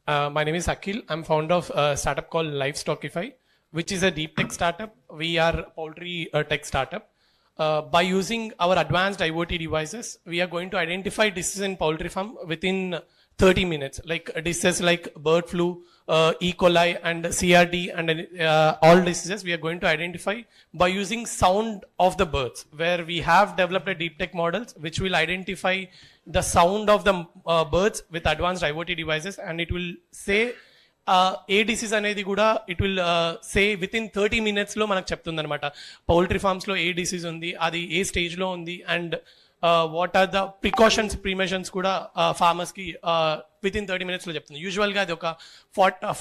My name is Akhil. I'm founder of a startup called Livestockify, which is a deep tech startup. We are a poultry tech startup. By using our advanced IoT devices, we are going to identify diseases in poultry farm within 30 minutes, like diseases like bird flu, E. coli, and CRD, and all diseases we are going to identify by using sound of the birds, where we have developed a deep tech models which will identify the sound of the birds with advanced IoT devices, and it will say A disease అనేది కూడా it will say with in 30 minutes లో మనకు చెప్తుంది అనమాట. Poultry farms లో ఏ disease ఉంది, అది ఏ stage లో ఉంది, and what are the precautions ప్రిమెషన్స్ కూడా ఫార్మర్స్ కి విత్ ఇన్ 30 minutes లో చెప్తుంది. యూజువల్ గా అది ఒక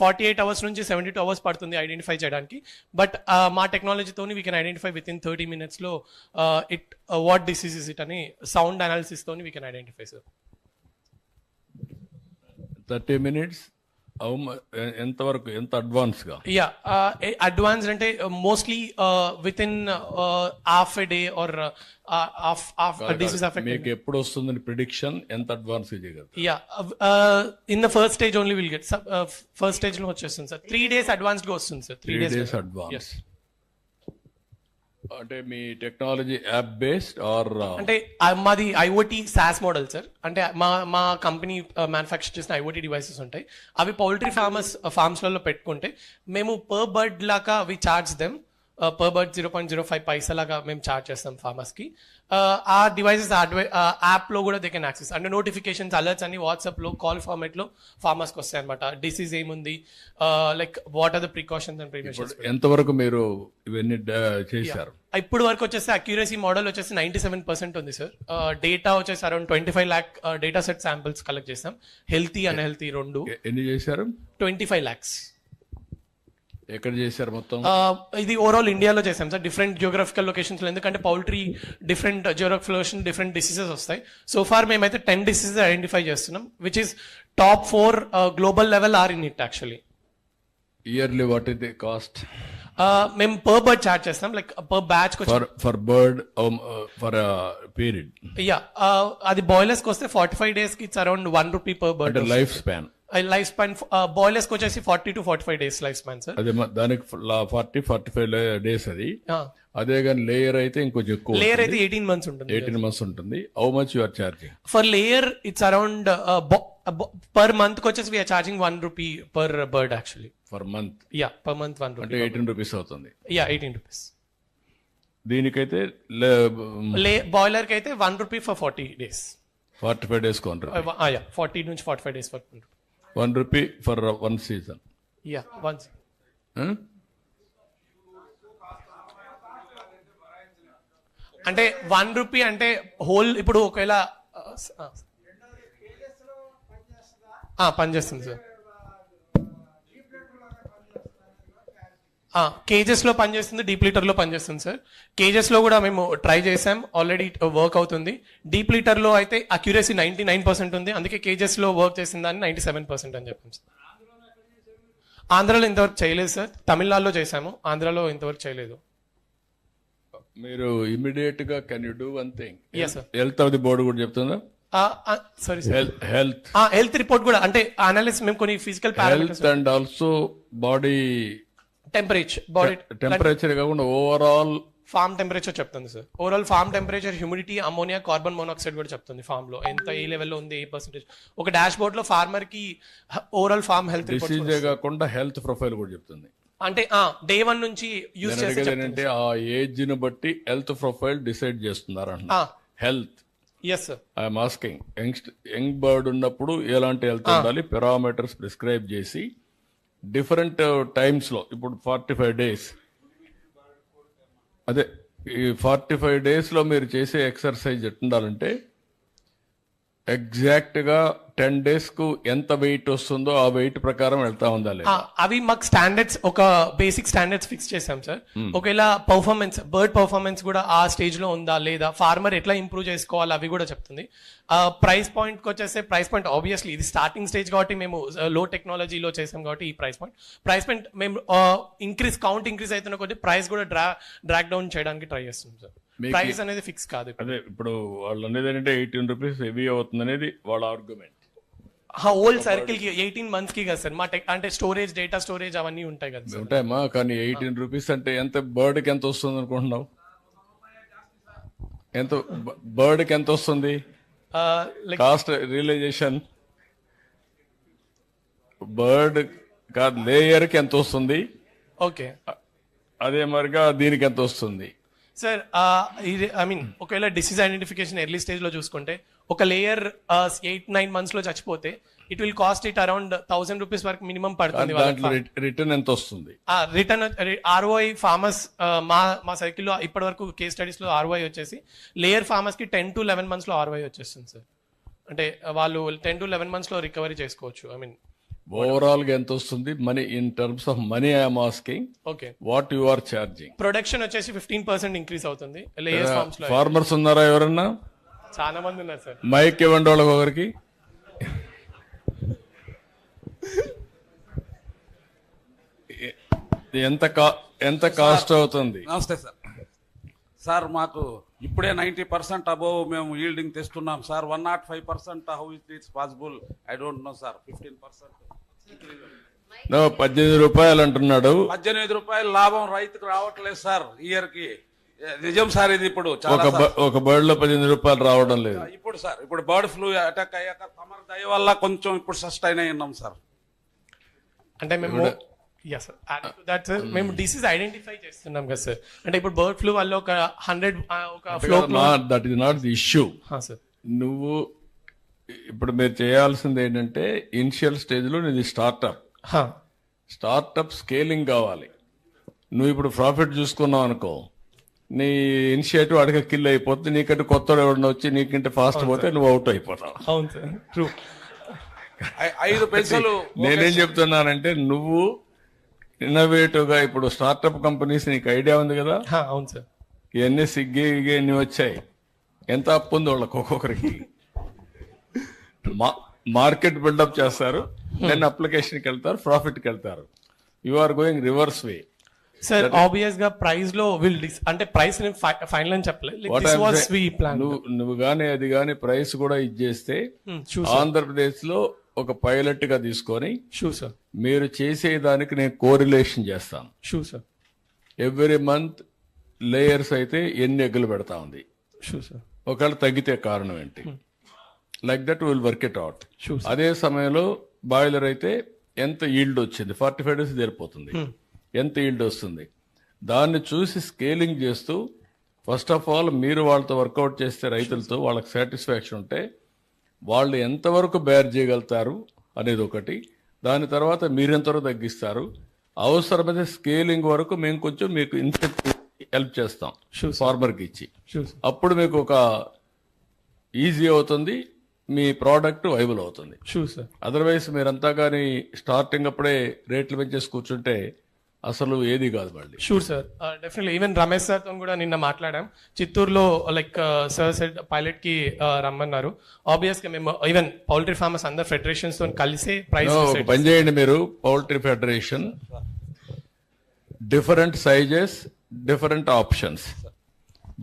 48 hours నుంచి 72 hours పడుతుంది ఐడెంటిఫై చేయడానికి. బట్ మా టెక్నాలజీతోని we can identify within 30 minutes లో it what disease is it అని సౌండ్ అనాలిసిస్ తోని we can identify sir. 30 minutes ఎంతవరకు, ఎంత అడ్వాన్స్ గా? యా, అడ్వాన్స్ అంటే mostly within half a day or disease affect. మీకు ఎప్పుడు వస్తుందని ప్రిడిక్షన్ ఎంత అడ్వాన్స్ చేయగలరు? Yeah, in the first stage only will get. First stage లో వచ్చేస్తుంది సార్. 3 days అడ్వాన్స్ గా వస్తుంది సార్. 3 days advance. అంటే మీ టెక్నాలజీ యాప్ బేస్డ్ ఆర్? అంటే మాది ఐఓటీ సాస్ మోడల్ సార్. అంటే మా కంపెనీ మ్యానుఫ్యాక్చర్ చేసిన ఐఓటీ డివైసెస్ ఉంటాయి. అవి పౌల్ట్రీ ఫార్మ్స్లలో పెట్టుకుంటే మేము పర్ బర్డ్ లాగా we charge them. Per bird 0.05 paisa లాగా మేము చార్జ్ చేస్తాం ఫార్మర్స్ కి. ఆ డివైసెస్ యాప్ లో కూడా దే కెన్ యాక్సెస్. అంటే నోటిఫికేషన్స్, అలర్ట్స్ అన్ని వాట్సాప్ లో కాల్ ఫార్మేట్ లో ఫార్మర్స్ కి వస్తాయి అనమాట. డిసీజ్ ఏముంది, like what are the precautions and preventions. ఎంతవరకు మీరు ఇవన్నీ చేశారు? ఇప్పుడు వరకు వచ్చేసి అక్యూరసీ మోడల్ వచ్చేసి 97% ఉంది సార్. డేటా వచ్చేసి around 25 lakh data set samples collect చేస్తాం. హెల్తీ అన్హెల్తీ రెండు. ఎన్ని చేశారు? 25 lakhs. ఎక్కడ చేశారు మొత్తం? ఇది ఓవరాల్ ఇండియాలో చేసాం సార్, డిఫరెంట్ జియోగ్రఫికల్ లొకేషన్స్ లో. ఎందుకంటే poultry different geographical location, different diseases వస్తాయి. సో ఫార్ మేమైతే 10 diseases ఐడెంటిఫై చేస్తున్నాం, which is top 4 global level or in it actually. Yearly what is the cost? మేము పర్ బర్డ్ చార్జ్ చేస్తాం, like per batch for bird for period. Yeah, అది boilers కి వస్తే 45 days కి it's around 1 rupee per bird. Life span boilers కి వచ్చేసి 40 to 45 days life span sir. అదే దానికి 40-45 days అది. అదే కానీ లేయర్ అయితే ఇంకొంచెం ఎక్కువ. లేయర్ అయితే 18 months ఉంటుంది. 18 months ఉంటుంది. How much you are charging for layer? It's around per month కి వచ్చేసి we are charging 1 rupee per bird actually. Per month? Yeah, per month 1 rupee. అంటే 18 rupees అవుతుంది. Yeah, 18 rupees. దీనికైతే బాయిలర్ కి అయితే 1 rupee for 40 days. 45 days కొంటారు. 40 నుంచి 45 days వరకు. 1 rupee for 1 season. Yeah, once. అంటే 1 rupee అంటే హోల్. ఇప్పుడు ఒకవేళ పనిచేస్తుంది సార్. కేజెస్ లో పనిచేస్తుంది, డీప్ లీటర్ లో పనిచేస్తుంది సార్. కేజెస్ లో కూడా మేము ట్రై చేసాం, ఆల్రెడీ వర్క్ అవుతుంది. డీప్ లీటర్ లో అయితే అక్యురసీ 99% ఉంది. అందుకే కేజెస్ లో వర్క్ చేసిన దాన్ని 97% అని చెప్పాం సార్. ఆంధ్రాలో ఇంతవరకు చేయలేదు సార్. తమిళనాడులో చేసాము, ఆంధ్రాలో ఇంతవరకు చేయలేదు. మీరు ఇమీడియట్ గా can you do one thing? Yes, sir. Health of the board కూడా చెప్తుందా? సారీ సార్, హెల్త్ రిపోర్ట్ కూడా. అంటే అనాలిసిస్ మేము కొన్ని physical parameters and also body temperature కాకుండా ఓవరాల్ ఫార్మ్ టెంపరేచర్ చెప్తుంది sir. Overall farm temperature, humidity, ammonia, carbon monoxide కూడా చెప్తుంది ఫార్మ్ లో ఎంత ఏ లెవెల్లో ఉంది, ఏ పర్సెంటేజ్. ఒక డాష్ బోర్డ్ లో ఫార్మర్ కి ఓవరాల్ ఫార్మ్ హెల్త్ డిసీజ్ కాకుండా హెల్త్ ప్రొఫైల్ కూడా చెప్తుంది. అంటే day 1 నుంచి యూజ్ చేస్తే ఆ ఏజ్ ని బట్టి హెల్త్ ప్రొఫైల్ డిసైడ్ చేస్తున్నారు అంట. Health. yes sir, I'm asking, young bird ఉన్నప్పుడు ఎలాంటి హెల్త్ ఉండాలి, పారామీటర్స్ ప్రిస్క్రైబ్ చేసి డిఫరెంట్ టైమ్స్ లో. ఇప్పుడు 45 days, అదే ఈ 45 days లో మీరు చేసే ఎక్సర్సైజ్ ఎట్టుండాలంటే ఎగ్జాక్ట్ గా 10 days కు ఎంత వెయిట్ వస్తుందో ఆ వెయిట్ ప్రకారం వెళ్తా ఉండాలి. అవి మాకు స్టాండర్డ్స్, ఒక బేసిక్ స్టాండర్డ్స్ ఫిక్స్ చేసాం సార్. ఒకవేళ పర్ఫార్మెన్స్, బర్డ్ పర్ఫార్మెన్స్ కూడా ఆ స్టేజ్ లో ఉందా లేదా, ఫార్మర్ ఎట్లా ఇంప్రూవ్ చేసుకోవాలి అవి కూడా చెప్తుంది. ప్రైస్ పాయింట్ కి వచ్చేస్తే, ప్రైస్ పాయింట్ ఆబ్వియస్లీ ఇది స్టార్టింగ్ స్టేజ్ కాబట్టి మేము లో టెక్నాలజీలో చేసాం కాబట్టి ఈ ప్రైస్ పాయింట్ మేము కౌంట్ ఇంక్రీజ్ అవుతున్న కొద్ది ప్రైస్ కూడా డ్రాక్ డౌన్ చేయడానికి ట్రై చేస్తున్నాం సార్. ప్రైస్ అనేది ఫిక్స్ కాదు. అదే ఇప్పుడు వాళ్ళు అనేది ఏంటంటే 18 rupees హెవీ అవుతుంది అనేది వాళ్ళ ఆర్గ్యుమెంట్. హోల్ సర్కిల్ కి 18 months కి కదా సార్ మా టెక్ అంటే స్టోరేజ్ డేటా స్టోరేజ్ అవన్నీ ఉంటాయి కదా సార్. ఉంటాయమ్మా, కానీ 18 రూపీస్ అంటే ఎంత బర్డ్కి ఎంత వస్తుంది అనుకుంటున్నావు? ఎంత బర్డ్కి ఎంత వస్తుంది లైక్ కాస్ట్ రియలైజేషన్? బర్డ్ కాదు, లేయర్కి ఎంత వస్తుంది, ఓకే అదే మరిగా దీనికి ఎంత వస్తుంది? సార్ ఇది ఐ మీన్ ఒకవేళ డిసీజ్ ఐడెంటిఫికేషన్ ఎర్లీ స్టేజ్ లో చూసుకుంటే ఒక లేయర్ 8-9 months లో చచ్చిపోతే it will cost it around 1000 rupees వరకు మినిమం పడుతుంది. దాంట్లో రిటర్న్ ఎంత వస్తుంది? రిటర్న్ ఆర్ఓఐ ఫార్మర్స్ మా సైకిల్లో ఇప్పటి వరకు కేస్ స్టడీస్ లో ఆర్ఓఐ వచ్చేసి లేయర్ ఫార్మర్స్ కి 10 to 11 months లో ఆర్ఓఐ వచ్చేస్తుంది సార్. అంటే వాళ్ళు 10 to 11 months లో రికవరీ చేసుకోవచ్చు. ఐ మీన్ ఓవరాల్ గా ఎంత వస్తుంది money? In terms of money I'm asking, okay what you are charging? Production వచ్చేసి 15% ఇంక్రీజ్ అవుతుంది లేయర్ ఫార్మ్స్ లో. ఫార్మర్స్ ఉన్నారా ఎవరన్నా? చాలా మంది ఉన్నారు సార్. మైక్ ఇవ్వండి వాళ్ళకి ఒకరికి. ఎంత కాస్ట్ అవుతుంది? నమస్తే సార్. సార్ మాకు ఇప్పుడే 90% అబోవ్ మేము ఈల్డింగ్ తెస్తున్నాం sir. 105% how it is possible? I don't know sir. 15% 18 రూపాయలు అంటున్నాడు. 18 రూపాయలు లాభం రైతుకు రావట్లేదు సార్ ఇయర్ కి. నిజం సార్ ఇది. ఇప్పుడు చాలా ఒక బర్డ్ లో 18 రూపాయలు రావడం లేదు. ఇప్పుడు సార్ ఇప్పుడు బర్డ్ ఫ్లూ అటాక్ అయ్యాక తమరి దయ వల్ల కొంచెం ఇప్పుడు సస్టైన్ అయి ఉన్నాం సార్. అంటే మేము yes sir, adding to that sir, మేము డిసీజ్ ఐడెంటిఫై చేస్తున్నాం కదా సార్. అంటే ఇప్పుడు బర్డ్ ఫ్లూ వల్ల ఒక 100 ఒక flow that is not the issue. Sir నువ్వు ఇప్పుడు మీరు చేయాల్సింది ఏంటంటే ఇనిషియల్ స్టేజ్ లో నీది స్టార్ట్అప్ స్కేలింగ్ కావాలి. నువ్వు ఇప్పుడు ప్రాఫిట్ చూసుకున్నావు అనుకో, నీ ఇనిషియేటివ్ అడగ కిల్ అయిపోతుంది. నీకంటే కొత్త ఎవడన్నా వచ్చి నీకంటే ఫాస్ట్ పోతే నువ్వు అవుట్ అయిపోతావు. అవును సార్, ట్రూ. 5 పైసలు నేనేం చెప్తున్నానంటే నువ్వు ఇన్నోవేటివ్ గా ఇప్పుడు స్టార్ట్అప్ కంపెనీస్ నీకు ఐడియా ఉంది కదా, అవును సార్. ఇవన్నీ సిగ్గి ఎన్ని వచ్చాయి, ఎంత అప్పు ఉంది వాళ్ళకి ఒక్కొక్కరికి. మార్కెట్ బిల్డప్ చేస్తారు, దెన్ అప్లికేషన్కి వెళ్తారు, ప్రాఫిట్కి వెళ్తారు. You are going reverse way sir. Obvious గా ప్రైస్ లో అంటే ప్రైస్ ఫైనల్ అని చెప్పలేదు. నువ్వు గానీ అది గానీ ప్రైస్ కూడా ఇచ్చేస్తే ఆంధ్రప్రదేశ్ లో ఒక పైలట్ గా తీసుకొని సార్ మీరు చేసేదానికి నేను కోరిలేషన్ చేస్తాను. సార్ ఎవ్రీ మంత్ లేయర్స్ అయితే ఎన్ని ఎగ్గులు పెడతా ఉంది, సార్ ఒకవేళ తగ్గితే కారణం ఏంటి, like that will work it out. అదే సమయంలో బాయిలర్ అయితే ఎంత ఈల్డ్ వచ్చింది, 45 days జరిపోతుంది, ఎంత ఈల్డ్ వస్తుంది, దాన్ని చూసి స్కేలింగ్ చేస్తూ ఫస్ట్ ఆఫ్ ఆల్ మీరు వాళ్ళతో వర్కౌట్ చేస్తే రైతులతో వాళ్ళకి సాటిస్ఫాక్షన్ ఉంటే వాళ్ళు ఎంతవరకు బేర్ చేయగలుగుతారు అనేది ఒకటి. దాని తర్వాత మీరు ఎంతవరకు తగ్గిస్తారు, అవసరమైతే స్కేలింగ్ వరకు మేము కొంచెం మీకు ఇన్సెంటివ్ హెల్ప్ చేస్తాం ఫార్మర్కి ఇచ్చి. అప్పుడు మీకు ఒక ఈజీ అవుతుంది, మీ ప్రోడక్ట్ వైబుల్ అవుతుంది. అదర్వైజ్ మీరంతా కానీ స్టార్టింగ్ అప్పుడే రేట్లు పెంచేసి కూర్చుంటే అసలు ఏది కాదు మళ్ళీ. Sure sir, definitely. Even Ramesh sir తో కూడా నిన్న మాట్లాడాం. చిత్తూరులో లైక్ సార్ సెడ్ పైలట్ కి రమ్మన్నారు. ఆబ్వియస్ గా మేము ఈవెన్ పౌల్ట్రీ ఫార్మర్స్ అందరు ఫెడరేషన్స్ తో కలిసి ప్రైస్ పని చేయండి. మీరు poultry federation, different sizes, different options,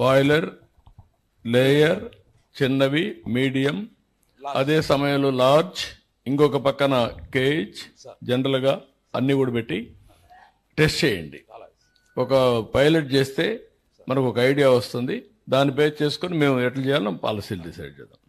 boiler, layer, చిన్నవి, మీడియం, అదే సమయంలో లార్జ్, ఇంకొక పక్కన కేజ్, జనరల్ గా అన్ని కూడా పెట్టి టెస్ట్ చేయండి. ఒక పైలట్ చేస్తే మనకు ఒక ఐడియా వస్తుంది, దాన్ని బేస్ చేసుకుని మేము ఎట్లా చేయాలో పాలసీలు డిసైడ్ చేద్దాం.